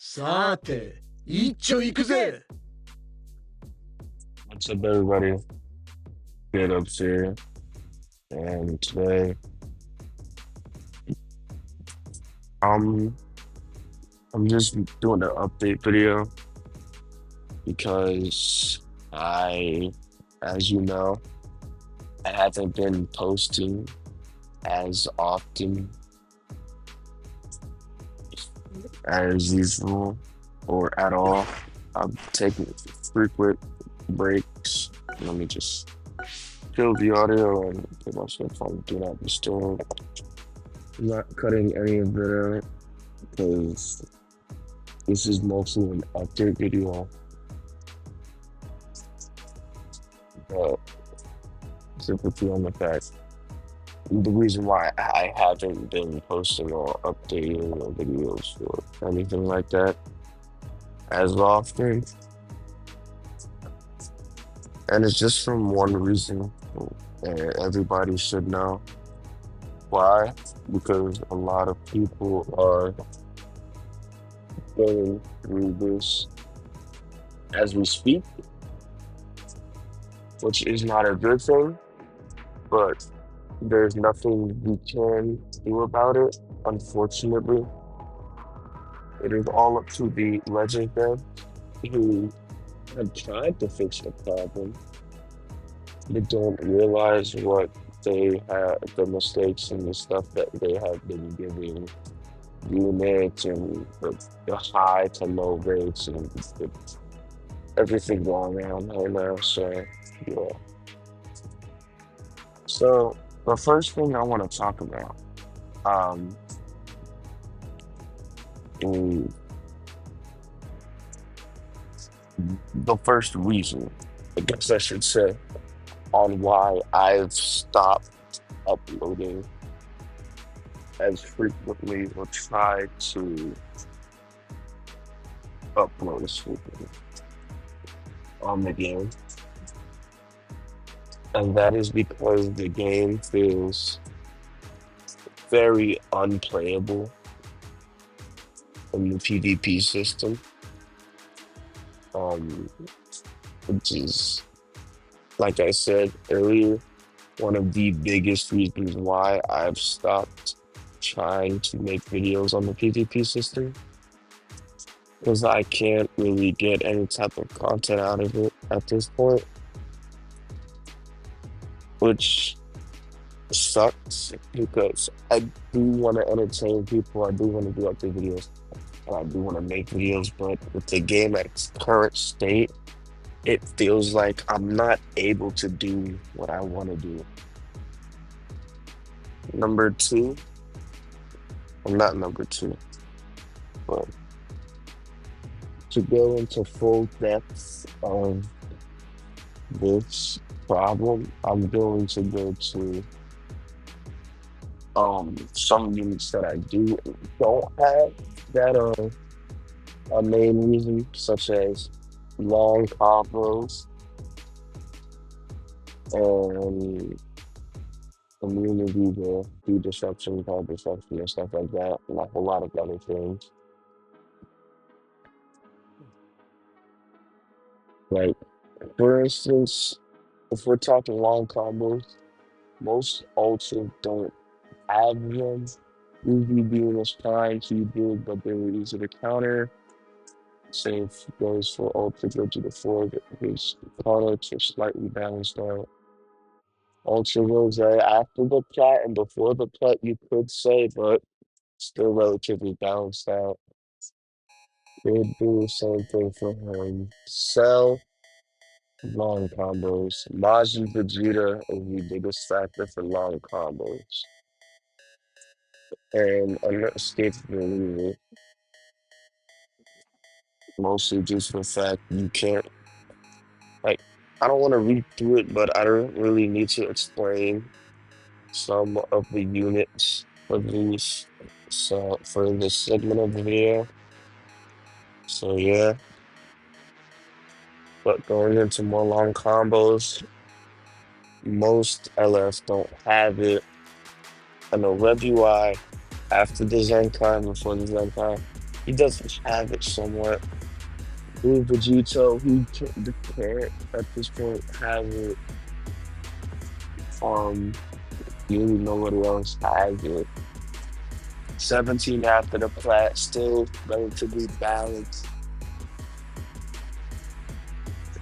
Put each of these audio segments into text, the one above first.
さて、一丁行くぜ。 What's up, everybody? Good up here, and today, um, I'm just doing an update video because I, as you know, I haven't been posting as often as usual or at all. I'm taking frequent breaks. Let me just kill the audio and put myself on Do Not Disturb. I'm not cutting any of it out because this is mostly an update video, but typically on the fact the reason why I haven't been posting or updating or videos or anything like that as often, and it's just from one reason, and everybody should know why, because a lot of people are going through this as we speak, which is not a good thing, but there's nothing we can do about it, unfortunately. It is all up to the legend fans who have tried to fix the problem. They don't realize what they have, the mistakes and the stuff that they have been giving units and the high to low rates and everything going on right now. So, yeah. So, the first thing I want to talk about um, is the first reason, I guess I should say, on why I've stopped uploading as frequently or tried to upload as frequently on the game. And that is because the game feels very unplayable in the PvP system. Which is, like I said earlier, one of the biggest reasons why I've stopped trying to make videos on the PvP system, because I can't really get any type of content out of it at this point, which sucks because I do want to entertain people, I do want to do update videos, and I do want to make videos, but with the game at its current state, it feels like I'm not able to do what I want to do. Number two, I'm not number two, but to go into full depth of this problem, I'm going to go to some units that I don't have that are a main reason, such as long combos and immunity to do disruption, call disruption, and stuff like that, and like a lot of other things. Like, for instance, if we're talking long combos, most ultras don't have them. Usually being was fine too big, but they were easy to counter. Same goes for ultra go to the floor, his products are slightly balanced out. Ultra goes after the plat and before the plat, you could say, but still relatively balanced out. Could do the same thing for him. Cell, long combos. Majin Vegeta is the biggest factor for long combos. And unescapable, mostly just for the fact you can't, like, I don't want to read through it, but I don't really need to explain some of the units for these, so for this segment of the video. So yeah, but going into more long combos, most LFs don't have it. I know Red UI after the Zenkai, before the Zenkai. He doesn't have it somewhat. Blue Vegito, can't at this point have it. Um, Really nobody else has it. 17 after the plat, still relatively balanced.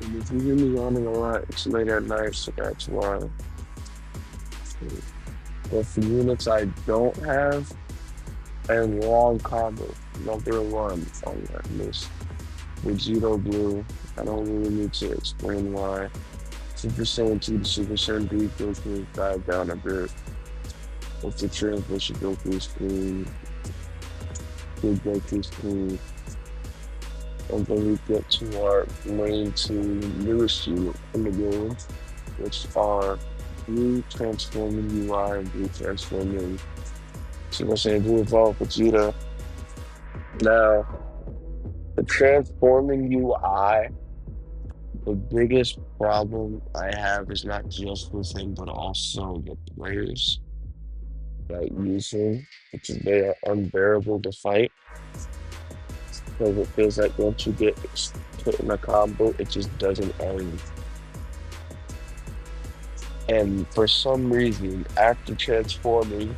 And if you hear me yawning a lot, it's late at night, so that's why. But for units I don't have, and long combo, number one on that list. Vegito Blue, I don't really need to explain why. Super Saiyan 2 to Super Saiyan 3 Goku dive down a bit. With the transmission Goku's clean, Big Goku's clean. And then we get to our main two newest unit in the game, which are Blue Transforming UI and Blue Transforming Super Saiyan Blue Evolved Vegeta. Now, the Transforming UI, the biggest problem I have is not just with him, but also the players that use him, which is they are unbearable to fight. Because it feels like once you get put in a combo, it just doesn't end. And for some reason, after transforming,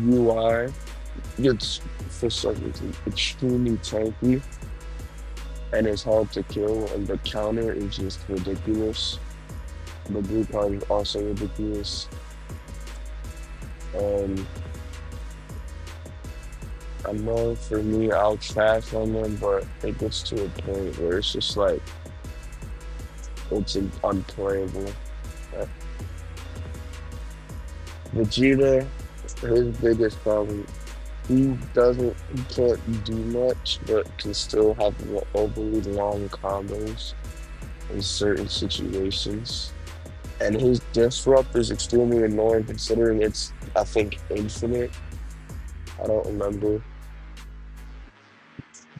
UI gets, for some reason, extremely tanky and it's hard to kill, and the counter is just ridiculous. The blue card is also ridiculous. I know for me, I'll trash on them, but it gets to a point where it's just like, it's unplayable. Vegeta, his biggest problem, he can't do much, but can still have overly long combos in certain situations. And his disrupt is extremely annoying considering it's, I think, infinite. I don't remember.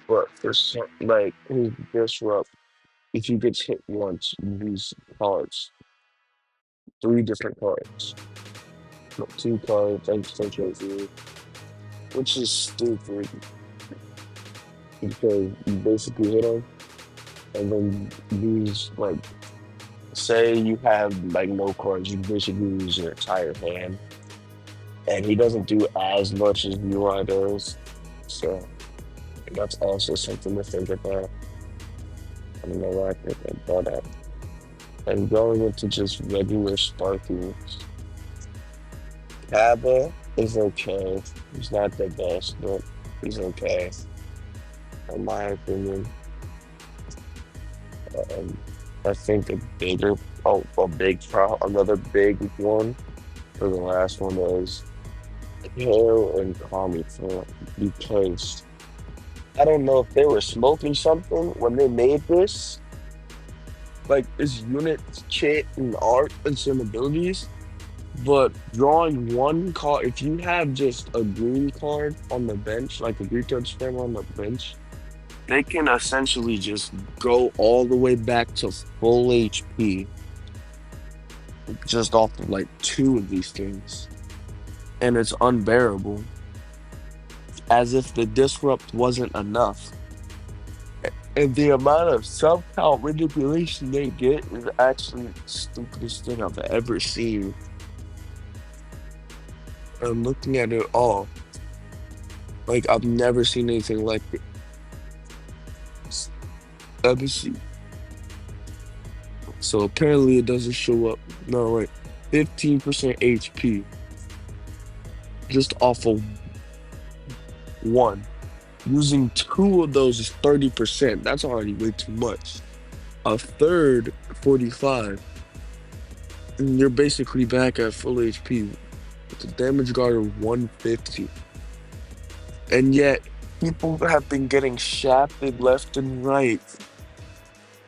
But for some, like, his disrupt, if you get hit once, you lose cards. 3 different cards. No, 2 cards, and potential 3, which is stupid. Because you basically hit him, and then you lose, like, say you have, like, no cards, you basically lose your entire hand. And he doesn't do as much as UI does. So, that's also something to think about. I don't know why I think about that. And going into just regular Sparky, Kaba is okay. He's not the best, but he's okay, in my opinion. I think another big one for the last one is Hale and Kami because I don't know if they were smoking something when they made this. Like, this unit kit and art and some abilities, but drawing one card, if you have just a green card on the bench, like a green card spam on the bench, they can essentially just go all the way back to full HP just off of like 2 of these things. And it's unbearable. As if the disrupt wasn't enough. And the amount of sub-count manipulation they get is actually the stupidest thing I've ever seen. I'm looking at it all. Like, I've never seen anything like it. Let me see. So apparently it doesn't show up. No, right. 15% HP. Just off of 1. Using 2 of those is 30%. That's already way too much. A third, 45. And you're basically back at full HP. With a damage guard of 150. And yet, people have been getting shafted left and right.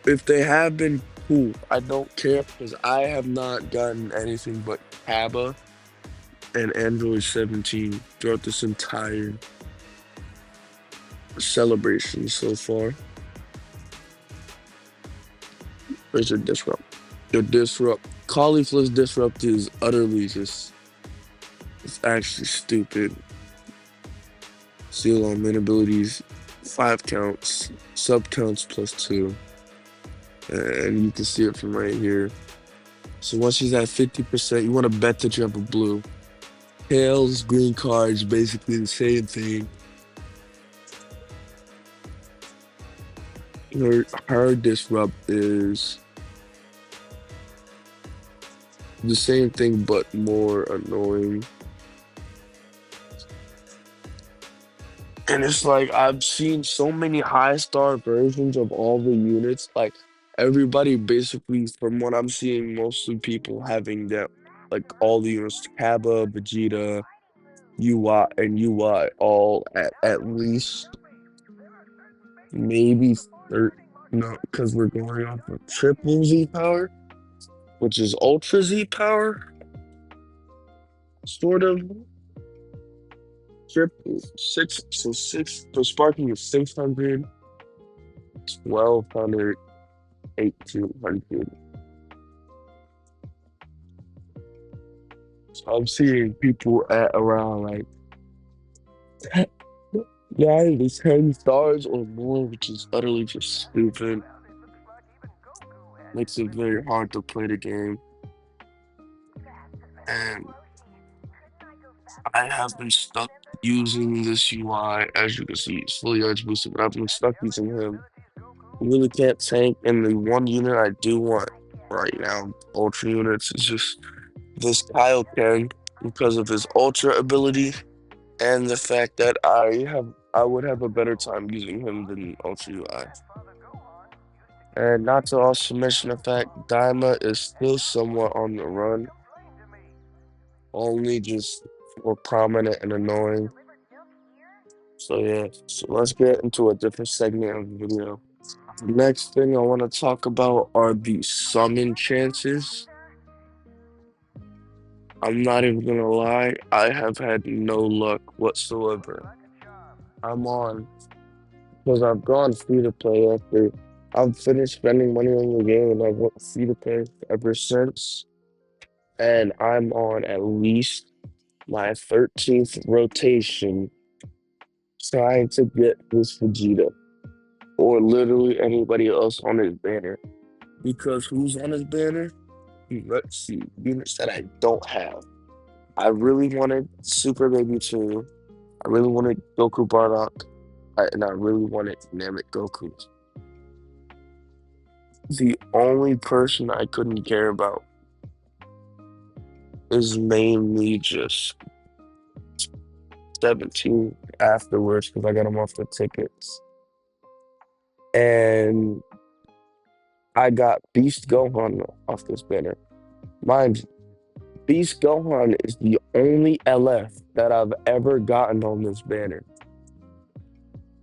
If they have been, cool. I don't care because I have not gotten anything but Kaba and Android 17 throughout this entire celebration so far. Where's your disrupt? Your disrupt. Cauliflower's disrupt is utterly just, it's actually stupid. Seal on main abilities, 5 counts, sub counts +2. And you can see it from right here. So once she's at 50%, you want to bet that you have a blue. Tails, green cards, basically the same thing. Her disrupt is the same thing but more annoying. And it's like I've seen so many high star versions of all the units. Like everybody basically, from what I'm seeing, mostly people having that, like all the units, Kappa, Vegeta, UI, and UI all at least maybe no, because we're going off of triple Z power, which is ultra Z power, sort of. Triple six, so six. So sparking is 600, 1200, 1800. So I'm seeing people at around like 9 to 10 stars or more, which is utterly just stupid. Makes it very hard to play the game. And I have been stuck using this UI. As you can see, it's fully edge boosted, but I've been stuck using him. Really can't tank, and the one unit I do want right now, ultra units, is just this Kyle Ken because of his ultra ability and the fact that I would have a better time using him than Ultra UI. And not to also mention the fact Daima is still somewhat on the run, only just more prominent and annoying. So yeah, so let's get into a different segment of the video. The next thing I want to talk about are the summon chances. I'm not even gonna lie, I have had no luck whatsoever. I'm on because I've gone free to play after I've finished spending money on the game and I've went free to play ever since. And I'm on at least my 13th rotation trying to get this Vegeta or literally anybody else on his banner. Because who's on his banner? Let's see, units that I don't have. I really wanted Super Baby 2. I really wanted Goku Bardock. And I really wanted Namek Goku. The only person I couldn't care about is mainly just 17 afterwards because I got him off the tickets. And I got Beast Gohan off this banner. Mind you, Beast Gohan is the only LF that I've ever gotten on this banner.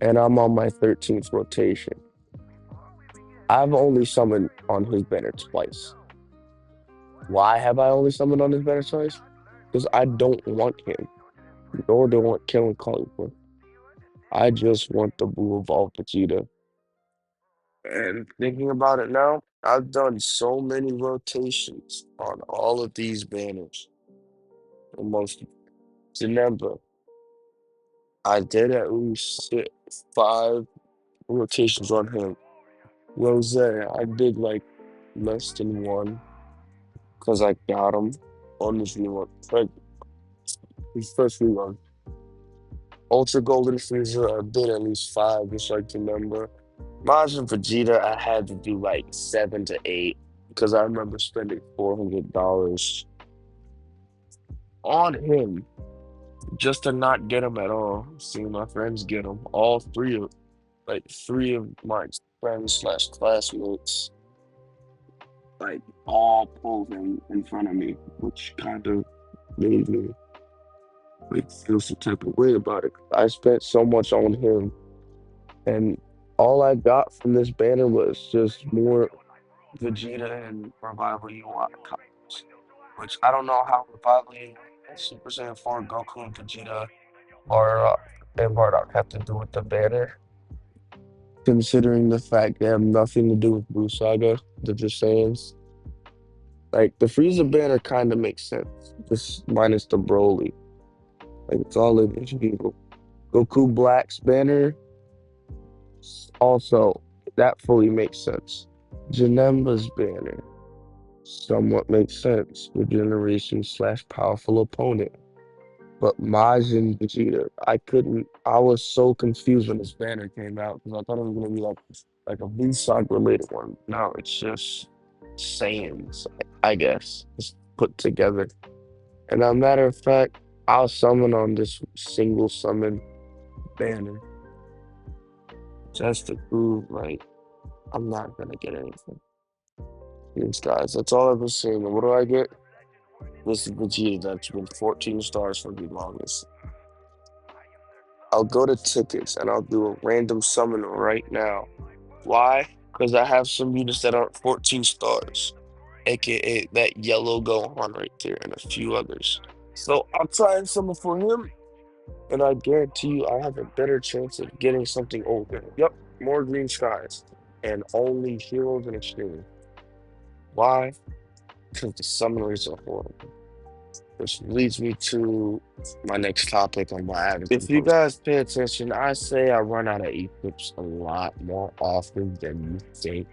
And I'm on my 13th rotation. I've only summoned on his banner twice. Why have I only summoned on his banner twice? Because I don't want him. Nor do I want Killing Cauliflower. I just want the Blue Evolved Vegeta. And thinking about it now, I've done so many rotations on all of these banners. Almost remember, I did at least 5 rotations on him. Rose, I did like less than 1 because I got him on this rerun. Like his first rerun. Ultra Golden Freezer, I did at least 5, just like to remember. Majin Vegeta, I had to do like 7 to 8 because I remember spending $400 on him just to not get him at all. Seeing my friends get him, all 3 of my friends slash classmates, like all pulled him in front of me, which kind of made me like feel some type of way about it. I spent so much on him, and all I got from this banner was just more Vegeta and Revival UI copies, which I don't know how Revival UI and Super Saiyan 4 Goku and Vegeta and Bardock have to do with the banner, considering the fact they have nothing to do with Blue Saga, they're just Saiyans. Like, the Frieza banner kind of makes sense, just minus the Broly. Like, it's all in his people. Goku Black's banner, also, that fully makes sense. Janemba's banner somewhat makes sense. Regeneration slash powerful opponent. But Majin Vegeta, I was so confused when this banner came out because I thought it was gonna be like a V-Shock related one. No, it's just Saiyans, I guess, just put together. And a matter of fact, I'll summon on this single summon banner just to prove like I'm not gonna get anything. These guys, that's all I've been seeing. And what do I get? This is Vegeta that's been 14 stars for the longest. I'll go to tickets and I'll do a random summon right now. Why? Because I have some units that aren't 14 stars, aka that yellow Gohan right there, and a few others. So I'll try and summon for him, and I guarantee you I'll have a better chance of getting something over. Yep, more green skies, and only heroes in extreme. Why? Because the summon rates are horrible. Which leads me to my next topic on my average. If you guys pay attention, I say I run out of equips a lot more often than you think.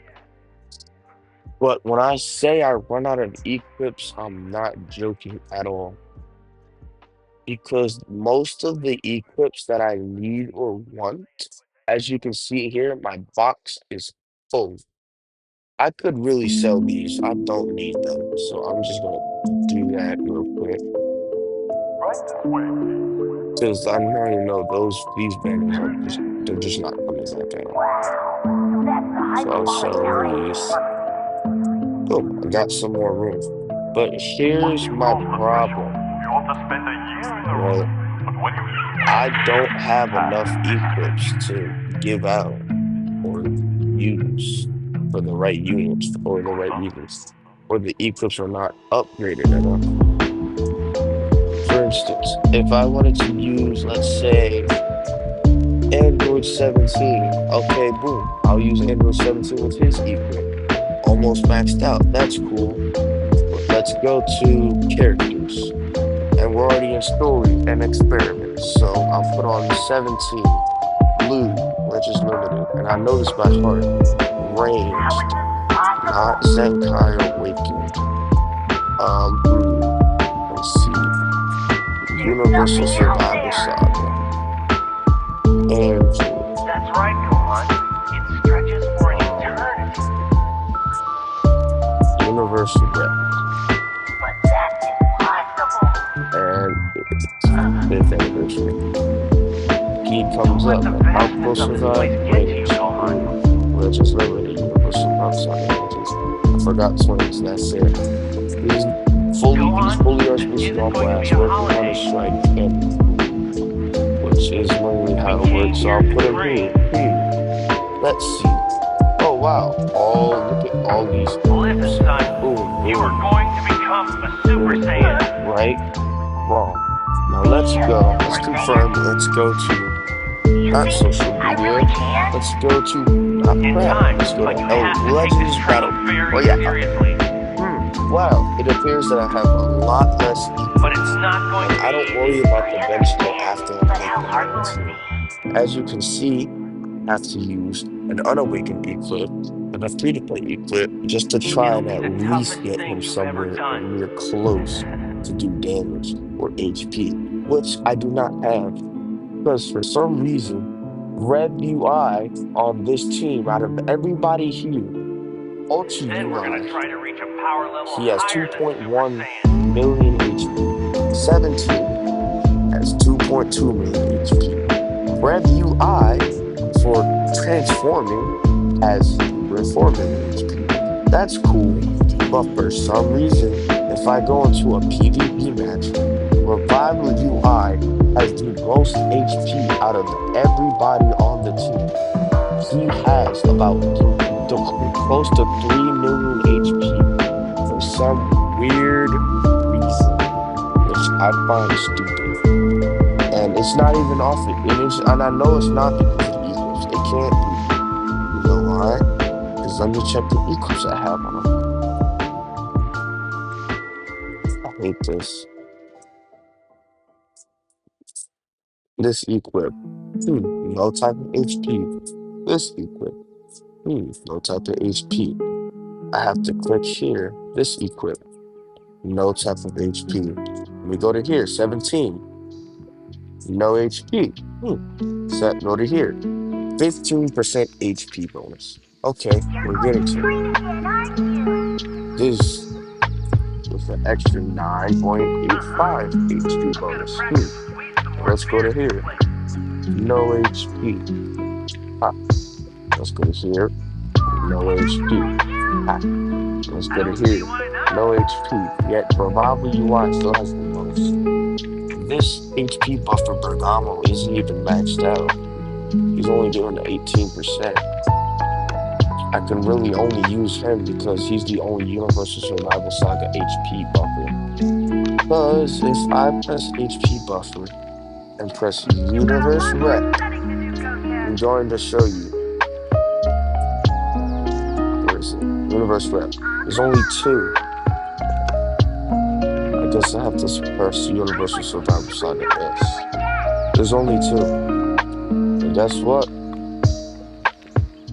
But when I say I run out of equips, I'm not joking at all. Because most of the equips that I need or want, as you can see here, my box is full. I could really sell these. I don't need them. So I'm just gonna do that real quick. Because I already know these banners are they're just not coming back at all. So I'll sell these. Boom, I got some more room. But here's my problem, right? I don't have enough equips to give out or use for the right units or the right reasons. Or the equips are not upgraded enough. For instance, if I wanted to use, let's say, Android 17. Okay, boom. I'll use Android 17 with his equip. Almost maxed out. That's cool. But let's go to characters. And we're already in story and experiments. So I'll put on 17. Blue, which is limited. And I know this by heart. Ranged. Not Zenkai Awakened. Let's see. Universal Survival Saga. Android. That's right, Gohan. It stretches for eternity. Universal Rep. But that's impossible. And it's 5th anniversary. He comes up. And how close was I? Range. Which is literally universal outside ranges. I forgot twins, that's it. He's fully auspicious on blast, working on a strike, and which is mainly how it works. So I'll put him here. Let's see. Oh wow. Oh, look at all these. Listen, son. Boom, You are boom. going to become a Super Saiyan. Right? Wrong. Now let's go. Let's confirm. Let's go to not social media. Let's go to not crap. Let's go to Legends Battle. Oh yeah. Wow. It appears that I have a lot less But it's not going to I don't worry about the bench till after I make the As you can see, I have to use an unawakened eclip and a free-to-play eclip just to try and at least get him somewhere near close to do damage or HP, which I do not have. Because for some reason, Red UI on this team, out of everybody here, Ultra UI, he has 2.1 million HP. 17 has 2.2 million HP. Rev UI for transforming has 4 million HP. That's cool, but for some reason, if I go into a PvP match, Revival UI has the most HP out of everybody on the team. He has about close to 3 million HP for some weird reason, which I find stupid. And it's not even off it. And I know it's not because of equals. It can't be. You know why? Because let me check the equals I have on him. I hate this. This equip. No type of HP. This equip. No type of HP. I have to click here. This equip. No type of HP. Let me go to here. 17. No HP. Set. Go to here. 15% HP bonus. Okay, we're getting to it. This with an extra 9.85 HP bonus. Let's go to here. No HP. Ah, let's go to here. No HP. Ah, let's go to here. No HP. Yet Bravado UI still has the most. This HP buffer Bergamo isn't even maxed out. He's only given 18%. I can really only use him because he's the only Universal Survival Saga HP buffer. Because if I press HP buffer and press Universe Rep, I'm going to show you. Where is it? Universe Rep. There's only two. I guess I have to press Universal Survival Saga S. There's only two. And guess what?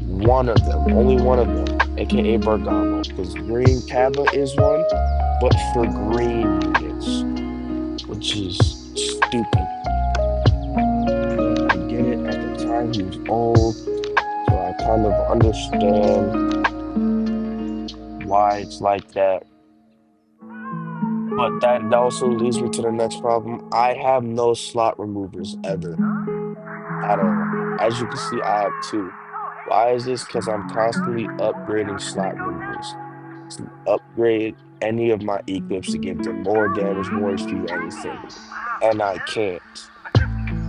One of them, only one of them, aka Bergamo, because Green Kaba is one, but for green units, which is stupid. I get it, at the time he was old, so I kind of understand why it's like that. But that also leads me to the next problem. I have no slot removers ever, at all. As you can see, I have two. Why is this? Because I'm constantly upgrading slot movers to upgrade any of my equips to give them more damage, more HP, anything. And I can't.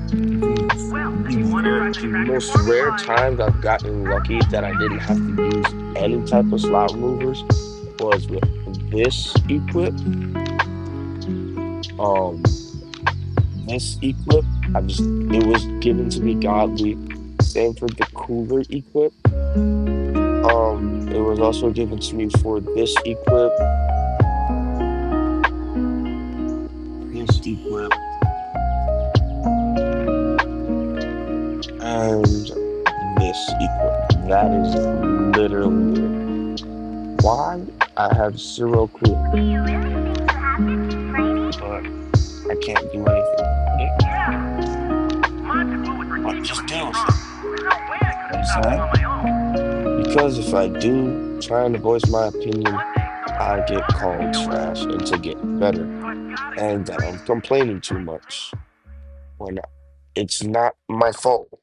The most rare times I've gotten lucky that I didn't have to use any type of slot removers was with this equip. This equip, it was given to me godly. Same for the cooler equip. It was also given to me for this equip. This equip. And this equip. That is literally it. Why? I have zero clue. But I can't do anything. But just deal with it. Because if I do try and voice my opinion, I get called trash and to get better. And that I'm complaining too much. When it's not my fault.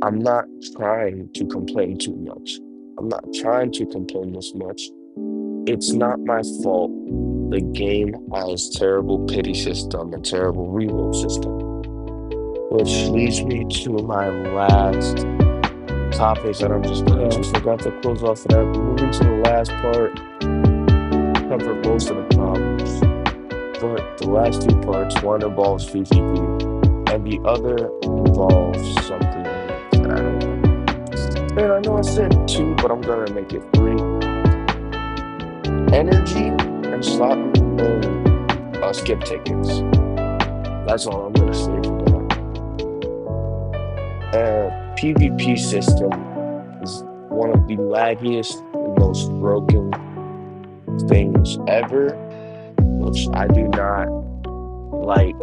I'm not trying to complain too much. I'm not trying to complain this much. It's not my fault. The game has terrible pity system and terrible reload system. Which leads me to my last topics that I'm just going to forgot to close off of that. Moving to the last part, cover most of the problems. But the last two parts, one involves PvP, and the other involves something that I don't know. And I know I said two, but I'm gonna make it three. Energy and slot and skip tickets. That's all I'm gonna say for that. PvP system is one of the laggiest and most broken things ever, which I do not like,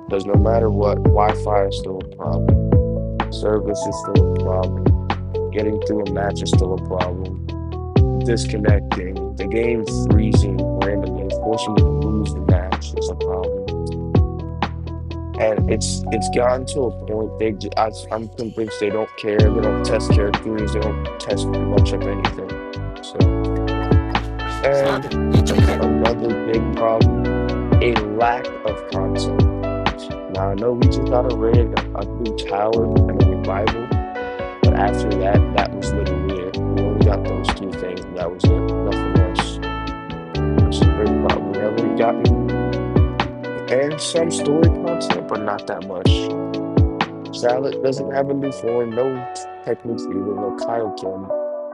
because no matter what, Wi-Fi is still a problem, service is still a problem, getting through a match is still a problem, disconnecting, the game freezing randomly, forcing you to lose the match is a problem. And it's gotten to a point I'm convinced they don't care. They don't test characters. They don't test much of anything. So, and another big problem, a lack of content. Now I know we just got a raid, a new tower, and a revival, but after that was literally it. We only got those two things, and that was it. Nothing else. It's a big problem. We haven't gotten. And some story content, but not that much. Salad doesn't have a new form, no techniques either, no Kaioken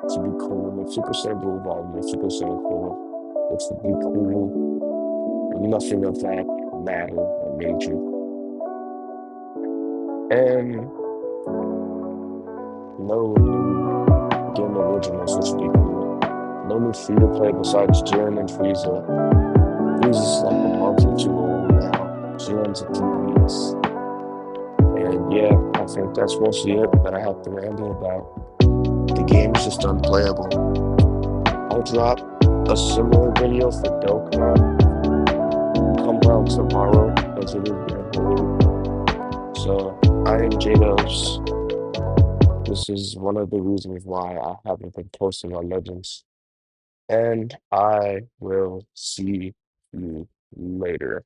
to be cool, no Super Saiyan Blue Evolve, no Super Saiyan 4, which would be cool. Nothing of that matter or nature. And no new game originals, which would be cool. No new free to play besides Jiren and Frieza. Frieza's like a month or two old now. Jiren's a few weeks. And yeah, I think that's mostly it that I have to ramble about. The game's just unplayable. I'll drop a similar video for Dokkan come around tomorrow as it is getting late. So I am J-Dubs. This is one of the reasons why I haven't been posting on Legends. And I will see you later.